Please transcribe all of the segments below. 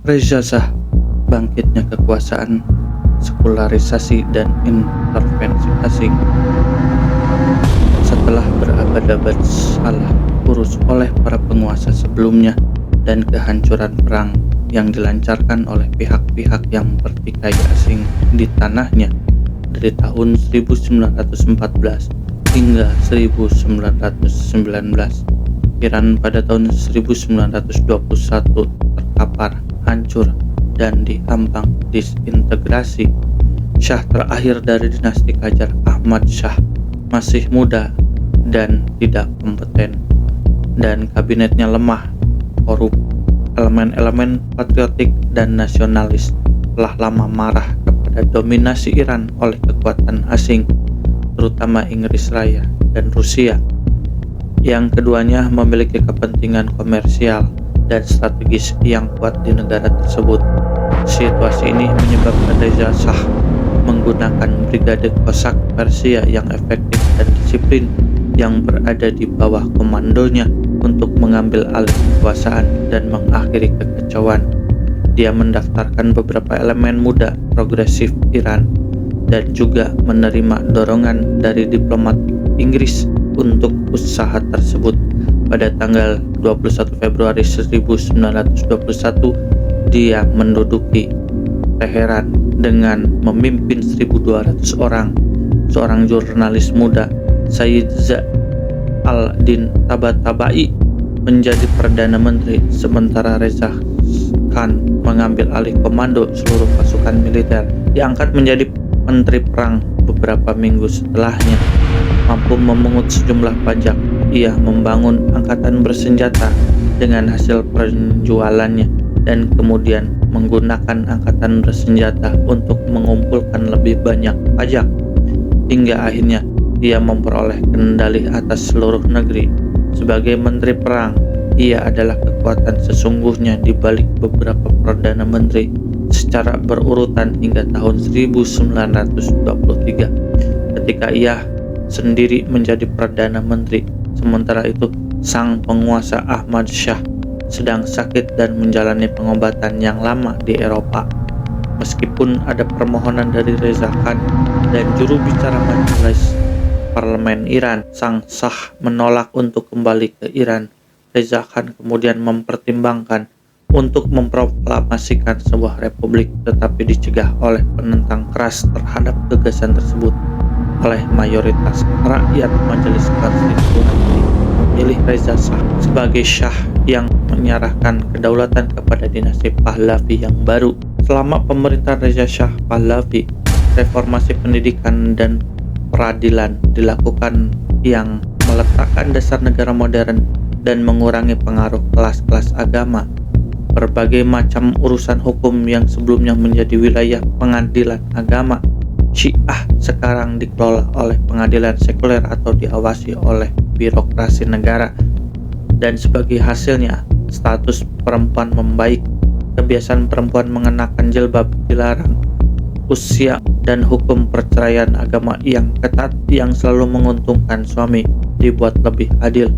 Reza Shah, bangkitnya kekuasaan, sekularisasi dan intervensi asing. Setelah berabad-abad salah urus oleh para penguasa sebelumnya dan kehancuran perang yang dilancarkan oleh pihak-pihak yang bertikai asing di tanahnya dari tahun 1914 hingga 1919, Iran pada tahun 1921 terkapar, hancur, dan diambang disintegrasi. Syah terakhir dari dinasti Qajar, Ahmad Shah, masih muda dan tidak kompeten, dan kabinetnya lemah, korup. Elemen-elemen patriotik dan nasionalis telah lama marah kepada dominasi Iran oleh kekuatan asing, terutama Inggris Raya dan Rusia, yang keduanya memiliki kepentingan komersial dan strategis yang kuat di negara tersebut. Situasi ini menyebabkan Reza Shah menggunakan brigade Kosak Persia yang efektif dan disiplin yang berada di bawah komandonya untuk mengambil alih kekuasaan dan mengakhiri kekacauan. Dia mendaftarkan beberapa elemen muda progresif Iran dan juga menerima dorongan dari diplomatik Inggris untuk usaha tersebut. Pada tanggal 21 Februari 1921, dia menduduki Teheran dengan memimpin 1.200 orang. Seorang jurnalis muda, Sayyid Zia al-Din Tabatabai, menjadi Perdana Menteri, sementara Reza Khan mengambil alih komando seluruh pasukan militer. Diangkat menjadi Menteri Perang beberapa minggu setelahnya. Mampu memungut sejumlah pajak, ia membangun angkatan bersenjata dengan hasil penjualannya dan kemudian menggunakan angkatan bersenjata untuk mengumpulkan lebih banyak pajak, hingga akhirnya ia memperoleh kendali atas seluruh negeri. Sebagai Menteri Perang, ia adalah kekuatan sesungguhnya di balik beberapa Perdana Menteri secara berurutan hingga tahun 1923, ketika ia sendiri menjadi Perdana Menteri. Sementara itu, sang penguasa Ahmad Shah sedang sakit dan menjalani pengobatan yang lama di Eropa. Meskipun ada permohonan dari Reza Khan dan juru bicara majelis parlemen Iran, sang Shah menolak untuk kembali ke Iran. Reza Khan kemudian mempertimbangkan untuk memproklamasikan sebuah republik, tetapi dicegah oleh penentang keras terhadap gagasan tersebut. Oleh mayoritas rakyat, majelis konstitusi memilih Reza Shah sebagai Shah yang menyerahkan kedaulatan kepada dinasti Pahlavi yang baru. Selama pemerintahan Reza Shah Pahlavi, reformasi pendidikan dan peradilan dilakukan yang meletakkan dasar negara modern dan mengurangi pengaruh kelas-kelas agama. Berbagai macam urusan hukum yang sebelumnya menjadi wilayah pengadilan agama Syiah sekarang dikelola oleh pengadilan sekuler atau diawasi oleh birokrasi negara. Dan sebagai hasilnya, status perempuan membaik, kebiasaan perempuan mengenakan jilbab dilarang, usia dan hukum perceraian agama yang ketat yang selalu menguntungkan suami dibuat lebih adil.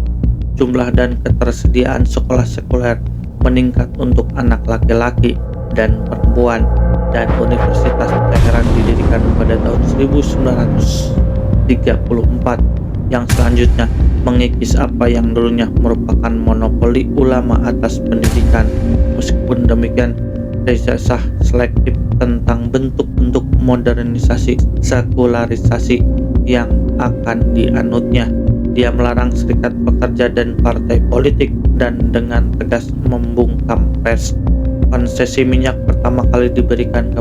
Jumlah dan ketersediaan sekolah sekuler meningkat untuk anak laki-laki dan perempuan, dan Universitas Teheran didirikan pada tahun 1934 yang selanjutnya mengikis apa yang dulunya merupakan monopoli ulama atas pendidikan. Meskipun demikian, Reza Shah selektif tentang bentuk-bentuk modernisasi sekularisasi yang akan dianutnya. Dia melarang serikat pekerja dan partai politik dan dengan tegas membungkam pers. Konsesi minyak pertama kali diberikan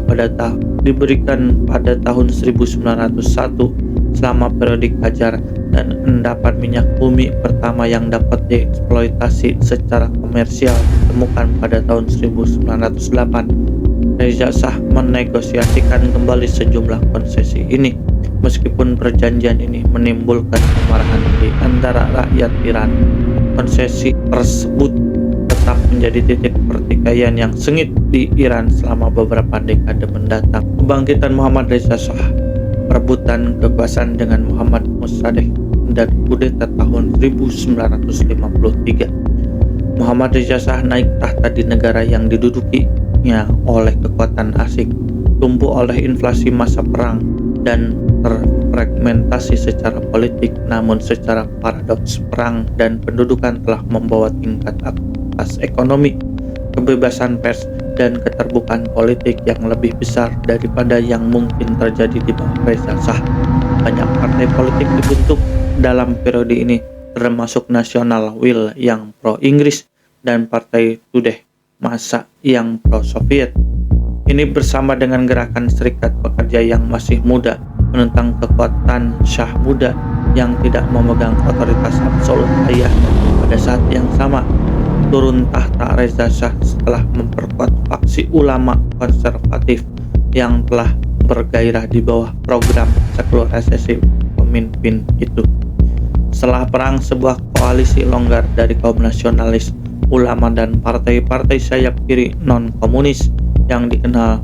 pada tahun 1901 selama periode Qajar, dan endapan minyak bumi pertama yang dapat dieksploitasi secara komersial ditemukan pada tahun 1908. Reza Shah menegosiasikan kembali sejumlah konsesi ini, meskipun perjanjian ini menimbulkan kemarahan di antara rakyat Iran. Konsesi tersebut tetap menjadi titik pertikaian yang sengit di Iran selama beberapa dekade mendatang. Kebangkitan Muhammad Reza Shah, perebutan kekuasaan dengan Muhammad Mossadegh, dan kudeta tahun 1953. Muhammad Reza Shah naik tahta di negara yang diduduki terpuruknya oleh kekuatan asing, tumbuh oleh inflasi masa perang, dan terfragmentasi secara politik. Namun secara paradoks, perang dan pendudukan telah membawa tingkat aktivitas ekonomi, kebebasan pers, dan keterbukaan politik yang lebih besar daripada yang mungkin terjadi di bawah Reza Shah. Banyak partai politik dibentuk dalam periode ini, termasuk Nasional Will yang pro-Inggris dan Partai Tudeh Masa yang pro-Soviet. Ini bersama dengan gerakan Serikat Pekerja yang masih muda menentang kekuatan Shah muda yang tidak memegang otoritas absolut ayahnya. Pada saat yang sama, turun tahta Reza Shah setelah memperkuat faksi ulama konservatif yang telah bergairah di bawah program sekularisasi pemimpin itu. Setelah perang, sebuah koalisi longgar dari kaum nasionalis, ulama, dan partai-partai sayap kiri non-komunis yang dikenal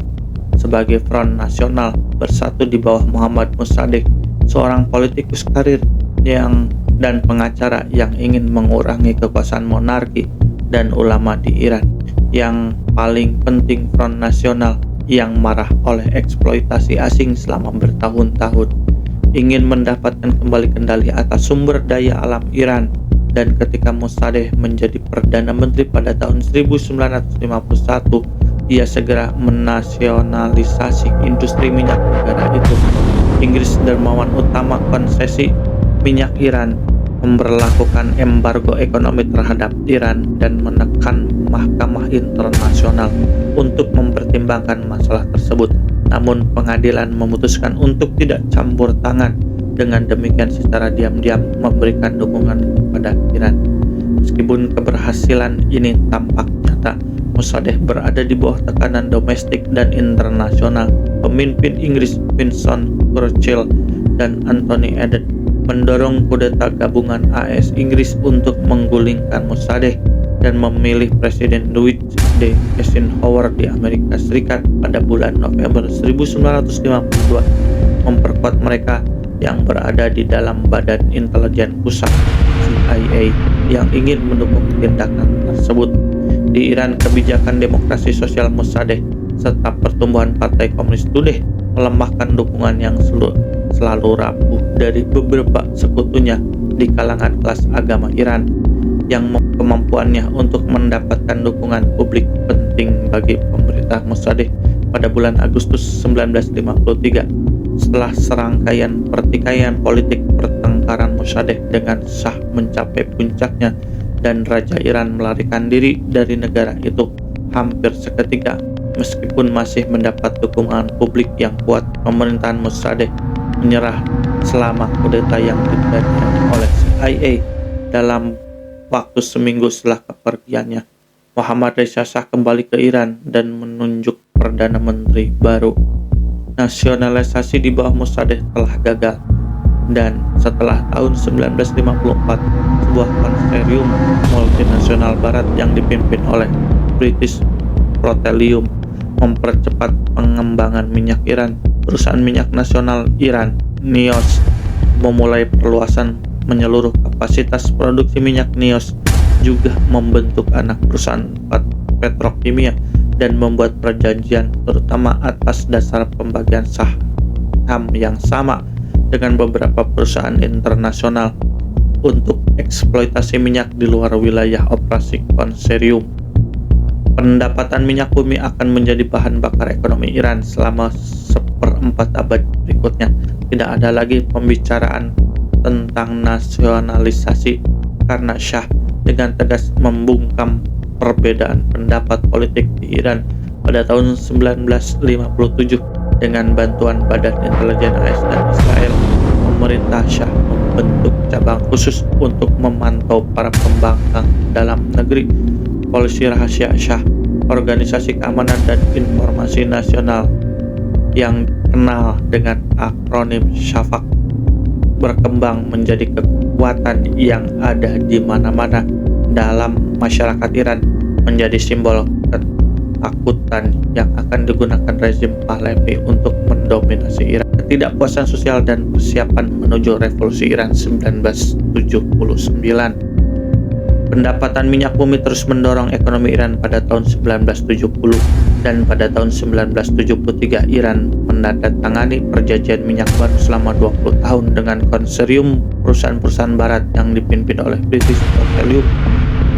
sebagai Front Nasional bersatu di bawah Muhammad Mossadegh, seorang politikus karir dan pengacara yang ingin mengurangi kekuasaan monarki dan ulama di Iran. Yang paling penting, Front Nasional yang marah oleh eksploitasi asing selama bertahun-tahun, ingin mendapatkan kembali kendali atas sumber daya alam Iran. Dan ketika Mossadegh menjadi Perdana Menteri pada tahun 1951, ia segera menasionalisasi industri minyak negara itu. Inggris, dermawan utama konsesi minyak Iran, memberlakukan embargo ekonomi terhadap Iran dan menekan mahkamah internasional untuk mempertimbangkan masalah tersebut. Namun pengadilan memutuskan untuk tidak campur tangan. Dengan demikian secara diam-diam memberikan dukungan kepada Iran. Meskipun keberhasilan ini tampak nyata, Mossadegh berada di bawah tekanan domestik dan internasional. Pemimpin Inggris Winston Churchill dan Anthony Eden mendorong kudeta gabungan AS Inggris untuk menggulingkan Mossadegh dan memilih Presiden Dwight D. Eisenhower di Amerika Serikat pada bulan November 1952, memperkuat mereka yang berada di dalam Badan Intelijen Pusat CIA yang ingin mendukung tindakan tersebut. Di Iran, kebijakan demokrasi sosial Mossadegh serta pertumbuhan Partai Komunis Tudeh melemahkan dukungan yang selalu rapuh dari beberapa sekutunya di kalangan kelas agama Iran, yang kemampuannya untuk mendapatkan dukungan publik penting bagi pemerintah Mossadegh. Pada bulan Agustus 1953, setelah serangkaian pertikaian politik, pertengkaran Mossadegh dengan Shah mencapai puncaknya dan Raja Iran melarikan diri dari negara itu. Hampir seketika, meskipun masih mendapat dukungan publik yang kuat, pemerintahan Mossadegh menyerah selama kudeta yang didanai oleh CIA. Dalam waktu seminggu setelah kepergiannya, Muhammad Reza Shah kembali ke Iran dan menunjuk Perdana Menteri baru. Nasionalisasi di bawah Mossadegh telah gagal, dan setelah tahun 1954, sebuah konsorsium multinasional barat yang dipimpin oleh British Petroleum mempercepat pengembangan minyak Iran. Perusahaan minyak nasional Iran, NIOS, memulai perluasan menyeluruh kapasitas produksi minyak. NIOS juga membentuk anak perusahaan petrokimia dan membuat perjanjian, terutama atas dasar pembagian saham yang sama dengan beberapa perusahaan internasional untuk eksploitasi minyak di luar wilayah operasi konsorsium. Pendapatan minyak bumi akan menjadi bahan bakar ekonomi Iran selama seperempat abad berikutnya. Tidak ada lagi pembicaraan tentang nasionalisasi karena Shah dengan tegas membungkam perbedaan pendapat politik di Iran. Pada tahun 1957, dengan bantuan Badan Intelijen AS dan Israel, pemerintah Shah membentuk cabang khusus untuk memantau para pembangkang dalam negeri. Polisi Rahasia Shah, Organisasi Keamanan dan Informasi Nasional yang dikenal dengan akronim SHAFAQ, berkembang menjadi kekuatan yang ada di mana-mana dalam masyarakat Iran, menjadi simbol ketakutan yang akan digunakan rezim Pahlavi untuk mendominasi Iran. Ketidakpuasan sosial dan persiapan menuju revolusi Iran 1979. Pendapatan minyak bumi terus mendorong ekonomi Iran pada tahun 1970, dan pada tahun 1973 Iran menandatangani perjanjian minyak baru selama 20 tahun dengan konsorsium perusahaan-perusahaan barat yang dipimpin oleh British Petroleum.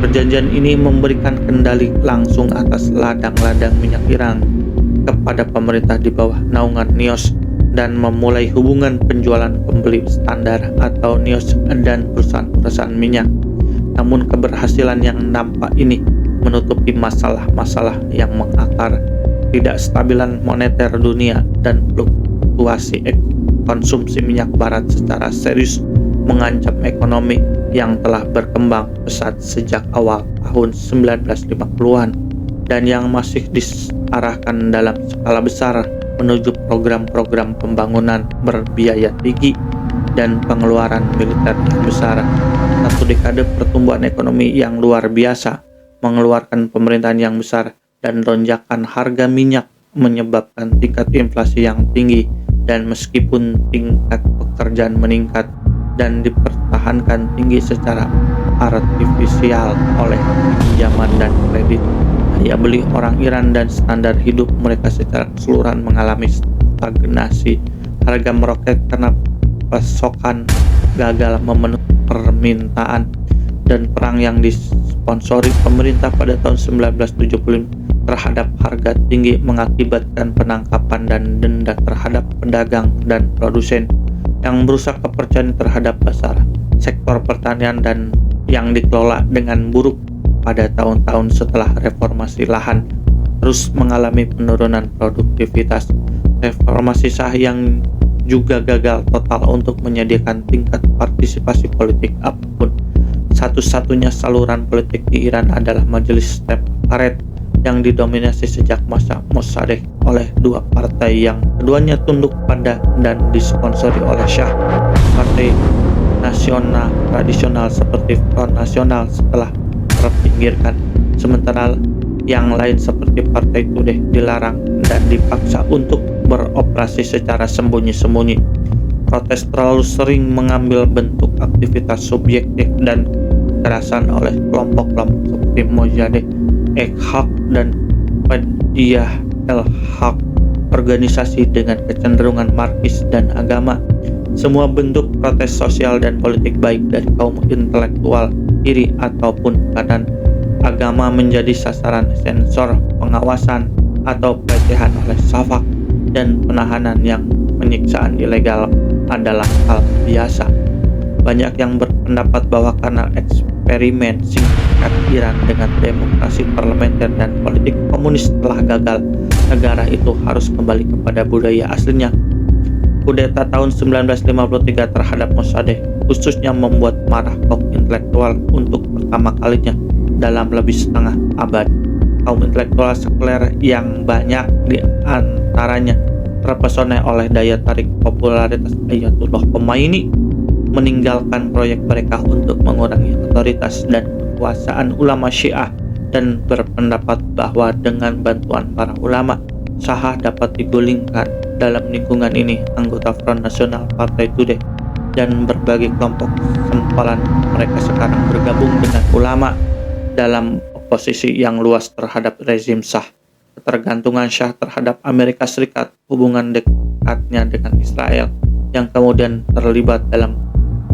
Perjanjian ini memberikan kendali langsung atas ladang-ladang minyak Iran kepada pemerintah di bawah naungan NIOC dan memulai hubungan penjualan pembeli standar atau NIOC dan perusahaan-perusahaan minyak. Namun keberhasilan yang nampak ini menutupi masalah-masalah yang mengakar ketidakstabilan moneter dunia dan fluktuasi konsumsi minyak barat secara serius mengancam ekonomi yang telah berkembang pesat sejak awal tahun 1950-an dan yang masih diarahkan dalam skala besar menuju program-program pembangunan berbiaya tinggi dan pengeluaran militer yang besar. Satu dekade pertumbuhan ekonomi yang luar biasa, mengeluarkan pemerintahan yang besar, dan lonjakan harga minyak menyebabkan tingkat inflasi yang tinggi. Dan meskipun tingkat pekerjaan meningkat dan dipertahankan tinggi secara artifisial oleh pinjaman dan kredit, daya beli orang Iran dan standar hidup mereka secara keseluruhan mengalami stagnasi. Harga meroket karena pasokan gagal memenuhi permintaan, dan perang yang disponsori pemerintah pada tahun 1975 terhadap harga tinggi mengakibatkan penangkapan dan denda terhadap pedagang dan produsen yang merusak kepercayaan terhadap pasar. Sektor pertanian dan yang dikelola dengan buruk pada tahun-tahun setelah reformasi lahan terus mengalami penurunan produktivitas. Reformasi sah yang juga gagal total untuk menyediakan tingkat partisipasi politik apapun. Satu-satunya saluran politik di Iran adalah Majelis Separat yang didominasi sejak masa Mossadegh oleh dua partai yang keduanya tunduk pada dan disponsori oleh Shah. Partai nasional tradisional seperti Front Nasional setelah terpinggirkan, sementara yang lain seperti Partai Tudeh dilarang dan dipaksa untuk beroperasi secara sembunyi-sembunyi. Protes terlalu sering mengambil bentuk aktivitas subjektif dan kekerasan oleh kelompok-kelompok seperti Mojadeh Haq dan Fadiyah el-Haq, organisasi dengan kecenderungan marxis dan agama. Semua bentuk protes sosial dan politik baik dari kaum intelektual kiri ataupun kanan agama menjadi sasaran sensor, pengawasan, atau pelecehan oleh Shafak, dan penahanan yang penyiksaan ilegal adalah hal biasa. Banyak yang berpendapat bahwa karena eksperimen singkat Iran dengan demokrasi parlementer dan politik komunis telah gagal, negara itu harus kembali kepada budaya aslinya. Kudeta tahun 1953 terhadap Mossadegh khususnya membuat marah kaum intelektual untuk pertama kalinya dalam lebih setengah abad. Kaum intelektual sekuler yang banyak di antaranya terpesona oleh daya tarik popularitas Ayatullah Khomeini meninggalkan proyek mereka untuk mengurangi otoritas dan kekuasaan ulama Syiah dan berpendapat bahwa dengan bantuan para ulama, Shah dapat digulingkan. Dalam lingkungan ini, anggota Front Nasional, Partai Tudeh, dan berbagai kelompok sempalan mereka sekarang bergabung dengan ulama dalam oposisi yang luas terhadap rezim Shah. Ketergantungan Shah terhadap Amerika Serikat, hubungan dekatnya dengan Israel yang kemudian terlibat dalam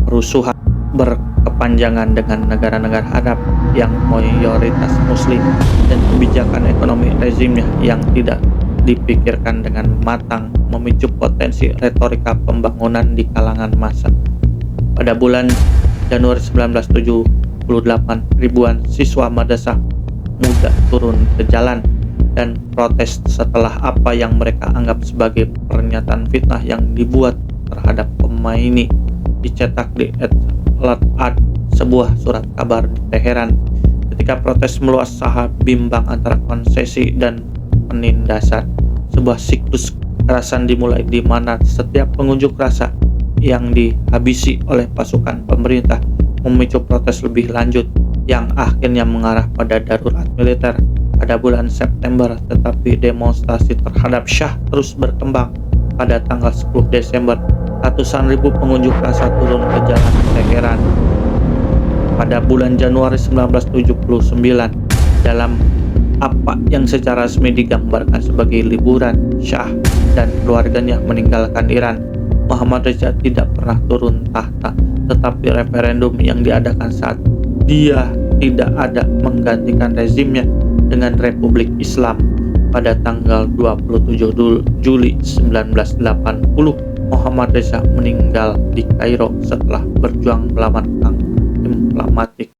perusuhan berkepanjangan dengan negara-negara Arab yang mayoritas Muslim, dan kebijakan ekonomi rezimnya yang tidak dipikirkan dengan matang memicu potensi retorika pembangunan di kalangan massa. Pada bulan Januari 1978, ribuan siswa madrasah muda turun ke jalan dan protes setelah apa yang mereka anggap sebagai pernyataan fitnah yang dibuat terhadap Khomeini dicetak di Al-Ad, sebuah surat kabar di Teheran. Ketika protes meluas, Shah bimbang antara konsesi dan penindasan. Sebuah siklus kekerasan dimulai di mana setiap pengunjuk rasa yang dihabisi oleh pasukan pemerintah memicu protes lebih lanjut yang akhirnya mengarah pada darurat militer pada bulan September. Tetapi demonstrasi terhadap Shah terus berkembang. Pada tanggal 10 Desember, ratusan ribu pengunjuk rasa turun ke jalan Teheran pada bulan Januari 1979 dalam apa yang secara resmi digambarkan sebagai liburan. Shah dan keluarganya meninggalkan Iran. Muhammad Reza tidak pernah turun tahta, tetapi referendum yang diadakan saat dia tidak ada menggantikan rezimnya dengan Republik Islam pada tanggal 27 Juli 1980. Muhammad Reza meninggal di Kairo setelah berjuang melawan perang diplomatik.